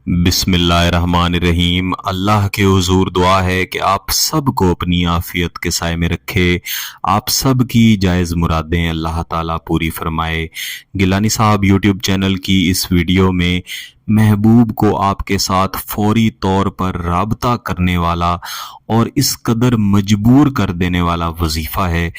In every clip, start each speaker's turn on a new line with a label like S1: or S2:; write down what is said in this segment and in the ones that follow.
S1: बिस्मिल्लाहिर्रहमानिर्रहीम। अल्लाह के हुजूर दुआ है कि आप सब को अपनी आफियत के साए में रखे, आप सब की जायज़ मुरादें अल्लाह ताला पूरी फरमाए। गिलानी साहब यूट्यूब चैनल की इस वीडियो में महबूब को आपके साथ फौरी तौर पर राबता करने वाला और इस कदर मजबूर कर देने वाला वजीफ़ा है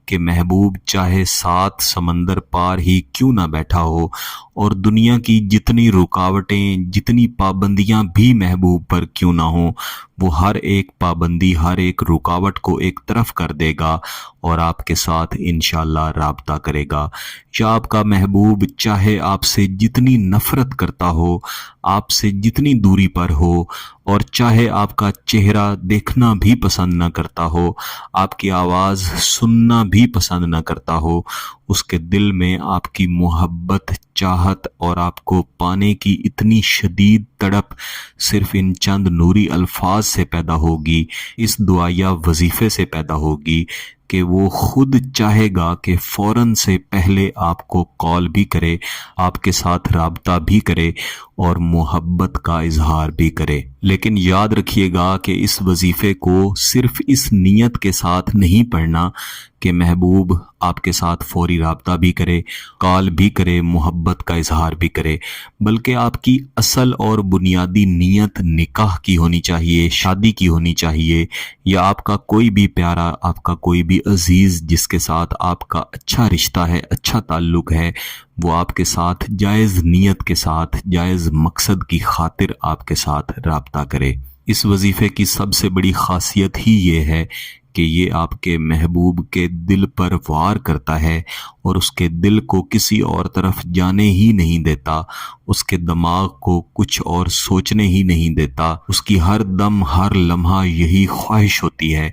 S1: कि महबूब चाहे 7 समंदर पार ही क्यों ना बैठा हो और दुनिया की जितनी रुकावटें, जितनी पाबंदियां भी महबूब पर क्यों ना हो, वो हर एक पाबंदी, हर एक रुकावट को एक तरफ कर देगा और आपके साथ इंशाअल्लाह राबता करेगा। या आपका महबूब चाहे आपसे जितनी नफरत करता हो, आपसे जितनी दूरी पर हो, और चाहे आपका चेहरा देखना भी पसंद न करता हो, आपकी आवाज़ सुनना भी पसंद न करता हो, उसके दिल में आपकी मोहब्बत, चाहत और आपको पाने की इतनी शदीद तड़प सिर्फ इन चंद नूरी अल्फाज से पैदा होगी, इस दुआया वजीफे से पैदा होगी कि वो खुद चाहेगा कि फौरन से पहले आपको कॉल भी करे, आपके साथ राबता भी करे और मोहब्बत का इजहार भी करे। लेकिन याद रखिएगा कि इस वजीफे को सिर्फ इस नीयत के साथ नहीं पढ़ना कि महबूब आपके साथ फौरी राबता भी करे, कॉल भी करे, मोहब्बत का इजहार भी करे, बल्कि आपकी असल और बुनियादी नीयत निकाह की होनी चाहिए, शादी की होनी चाहिए, या आपका कोई भी प्यारा, आपका कोई भी अजीज जिसके साथ आपका अच्छा रिश्ता है, अच्छा ताल्लुक है, वो आपके साथ जायज़ नीयत के साथ, जायज़ मकसद की खातिर आपके साथ राबता करे। इस वजीफे की सबसे बड़ी खासियत ही ये है कि ये आपके महबूब के दिल पर वार करता है और उसके दिल को किसी और तरफ जाने ही नहीं देता, उसके दिमाग को कुछ और सोचने ही नहीं देता। उसकी हर दम, हर लम्हा यही ख्वाहिश होती है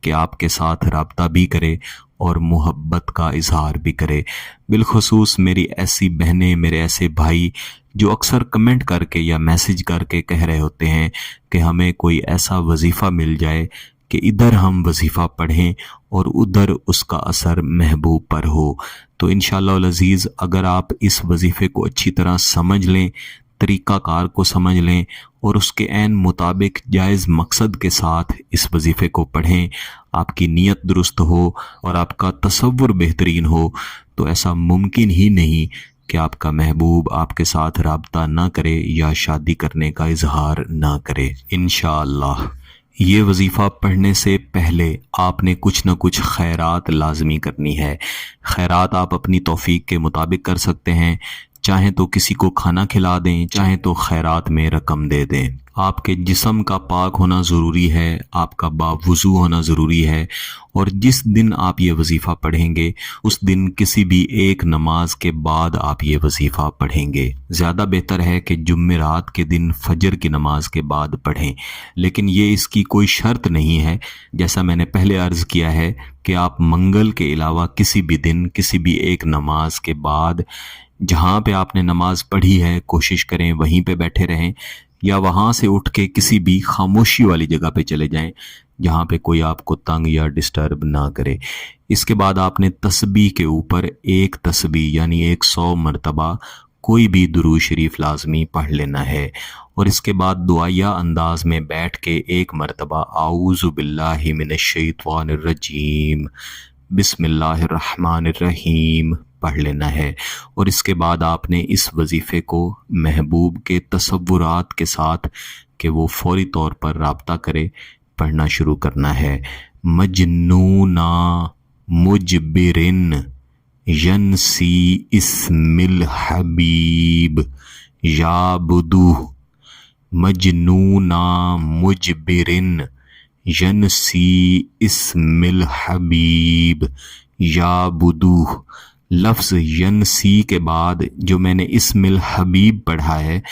S1: कि आपके साथ राबता भी करे और मोहब्बत का इजहार भी करे। बिलखुसूस मेरी ऐसी बहनें, मेरे ऐसे भाई जो अक्सर कमेंट करके या मैसेज करके कह रहे होते हैं कि हमें कोई ऐसा वजीफ़ा मिल जाए कि इधर हम वजीफ़ा पढ़ें और उधर उसका असर महबूब पर हो। तो इंशाअल्लाह अज़ीज़, अगर आप इस वजीफ़े को अच्छी तरह समझ लें, तरीक़ाकार को समझ लें और उसके ऐन मुताबिक जायज़ मकसद के साथ इस वजीफ़े को पढ़ें, आपकी नीयत दुरुस्त हो और आपका तसव्वुर बेहतरीन हो, तो ऐसा मुमकिन ही नहीं कि आपका महबूब आपके साथ राबता ना करे या शादी करने का इजहार ना करे। इंशाअल्लाह ये वजीफ़ा पढ़ने से पहले आपने कुछ न कुछ खैरात लाजमी करनी है। खैरात आप अपनी तौफीक के मुताबिक कर सकते हैं, चाहे तो किसी को खाना खिला दें, चाहे तो खैरात में रकम दे दें। आपके जिस्म का पाक होना ज़रूरी है, आपका बावुज़ू होना ज़रूरी है, और जिस दिन आप ये वजीफ़ा पढ़ेंगे उस दिन किसी भी एक नमाज के बाद आप ये वजीफ़ा पढ़ेंगे। ज़्यादा बेहतर है कि जुम्मेरात के दिन फजर की नमाज के बाद पढ़ें, लेकिन ये इसकी कोई शर्त नहीं है। जैसा मैंने पहले अर्ज़ किया है कि आप मंगल के अलावा किसी भी दिन, किसी भी एक नमाज के बाद जहाँ पे आपने नमाज पढ़ी है कोशिश करें वहीं पे बैठे रहें, या वहाँ से उठ के किसी भी खामोशी वाली जगह पे चले जाएं जहाँ पे कोई आपको तंग या डिस्टर्ब ना करे। इसके बाद आपने तस्बीह के ऊपर एक तस्बीह यानी 100 मरतबा कोई भी दुरूद शरीफ लाजमी पढ़ लेना है, और इसके बाद दुआया अंदाज में बैठ के एक मरतबा आऊज़ु बिल्लाहि मिनश शैतानिर रजीम बिस्मिल्लाहिर्रहमानिर्रहीम पढ़ लेना है। और इसके बाद आपने इस वजीफ़े को महबूब के तसव्वुरात के साथ कि वो फौरी तौर पर राबता करे पढ़ना शुरू करना है। मजनूना मुजबिरिन यनसी इस्मिल हबीब याबुदू, मजनूना मुजबिरिन यनसी इस्मिल हबीब याबुदू। लफ्ज़ यनसी के बाद जो मैंने इस्मिल हबीब पढ़ा है,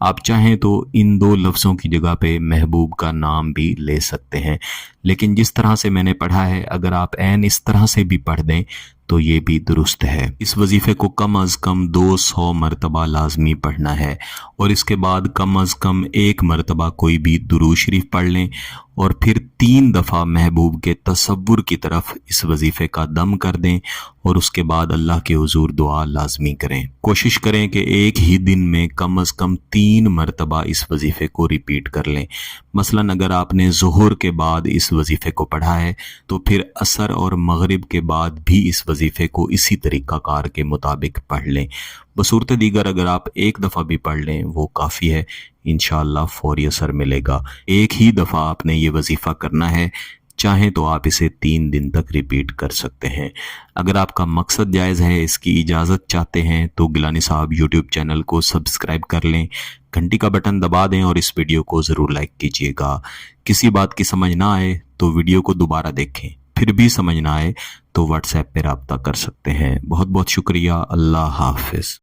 S1: आप चाहें तो इन दो लफ्ज़ों की जगह पे महबूब का नाम भी ले सकते हैं, लेकिन जिस तरह से मैंने पढ़ा है अगर आप ऐन इस तरह से भी पढ़ दें तो ये भी दुरुस्त है। इस वजीफ़े को कम अज़ कम 200 मरतबा लाजमी पढ़ना है, और इसके बाद कम अज़ कम 1 मरतबा कोई भी दुरूद शरीफ पढ़ लें, اور پھر 3 دفعہ محبوب کے تصور کی طرف اس وظیفے کا دم کر دیں اور اس کے بعد اللہ کے حضور دعا لازمی کریں۔ کوشش کریں کہ ایک ہی دن میں کم از کم 3 مرتبہ اس وظیفے کو ریپیٹ کر لیں۔ مثلا اگر آپ نے ظہر کے بعد اس وظیفے کو پڑھا ہے تو پھر عصر اور مغرب کے بعد بھی اس وظیفے کو اسی طریقہ کار کے مطابق پڑھ لیں۔ بصورت دیگر اگر آپ ایک دفعہ بھی پڑھ لیں وہ کافی ہے، انشاءاللہ فوری اثر ملے گا۔ ایک ہی دفعہ آپ نے یہ وظیفہ کرنا ہے، چاہیں تو آپ اسے 3 دن تک ریپیٹ کر سکتے ہیں۔ اگر آپ کا مقصد جائز ہے، اس کی اجازت چاہتے ہیں تو گیلانی صاحب یوٹیوب چینل کو سبسکرائب کر لیں، گھنٹی کا بٹن دبا دیں اور اس ویڈیو کو ضرور لائک کیجیے گا۔ کسی بات کی سمجھ نہ آئے تو ویڈیو کو دوبارہ دیکھیں، پھر بھی سمجھ نہ آئے تو واٹس ایپ پہ رابطہ کر سکتے ہیں۔ بہت بہت شکریہ، اللہ حافظ۔